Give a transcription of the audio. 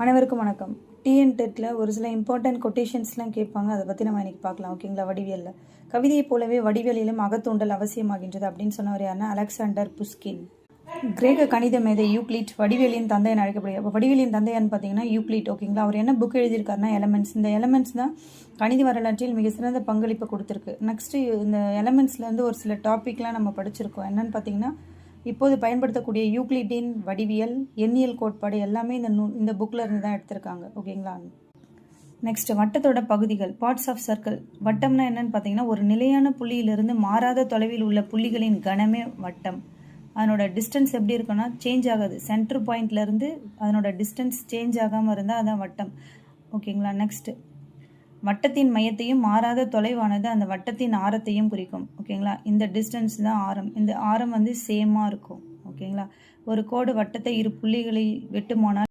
அனைவருக்கும் வணக்கம். டிஎன் டெட்டில் ஒரு சில இம்பார்ட்டன்ட் கொட்டேஷன்ஸ்லாம் கேட்பாங்க. அதை பற்றி நம்ம இன்றைக்கி பார்க்கலாம். ஓகேங்களா? வடிவியலில் கவிதையை போலவே வடிவியலிலும் அகத்தூண்டல் அவசியமாகின்றது அப்படின்னு சொன்னவர் யாருன்னா அலெக்சாண்டர் புஷ்கின். கிரேக்க கணித மேதை யூக்ளிட் வடிவியலின் தந்தை என அழைக்கப்படுகிறார். அப்போ வடிவியலின் தந்தையான்னு பார்த்தீங்கன்னா யூக்ளிட். ஓகேங்களா? அவர் என்ன புக் எழுதியிருக்காருன்னா எலமெண்ட்ஸ். இந்த எலமெண்ட்ஸ் தான் கணித வரலாற்றில் மிக சிறந்த பங்களிப்பை கொடுத்துருக்கு. நெக்ஸ்ட்டு இந்த எலமெண்ட்ஸ்லேருந்து ஒரு சில டாப்பிக்லாம் நம்ம படிச்சிருக்கோம். என்னென்னு பார்த்தீங்கன்னா இப்போது பயன்படுத்தக்கூடிய யூக்ளிட்டின் வடிவியல், எண்ணியல் கோட்பாடு எல்லாமே இந்த புக்கில் இருந்து தான் எடுத்திருக்காங்க. ஓகேங்களா? நெக்ஸ்ட் வட்டத்தோட பகுதிகள், பார்ட்ஸ் ஆஃப் சர்க்கிள். வட்டம்னா என்னன்னு பார்த்தீங்கன்னா ஒரு நிலையான புள்ளியிலிருந்து மாறாத தொலைவில் உள்ள புள்ளிகளின் கணமே வட்டம். அதனோட டிஸ்டன்ஸ் எப்படி இருக்குன்னா சேஞ்ச் ஆகாது. சென்டர் பாயிண்ட்லேருந்து அதனோட டிஸ்டன்ஸ் சேஞ்ச் ஆகாமல் இருந்தால் அதான் வட்டம். ஓகேங்களா? நெக்ஸ்ட்டு வட்டத்தின் மையத்தையும் மாறாத தொலைவானது அந்த வட்டத்தின் ஆரத்தையும் குறிக்கும். ஓகேங்களா? இந்த டிஸ்டன்ஸ் தான் ஆரம். இந்த ஆரம் சேமாக இருக்கும். ஓகேங்களா? ஒரு கோடு வட்டத்தை இரு புள்ளிகளை வெட்டுமானால்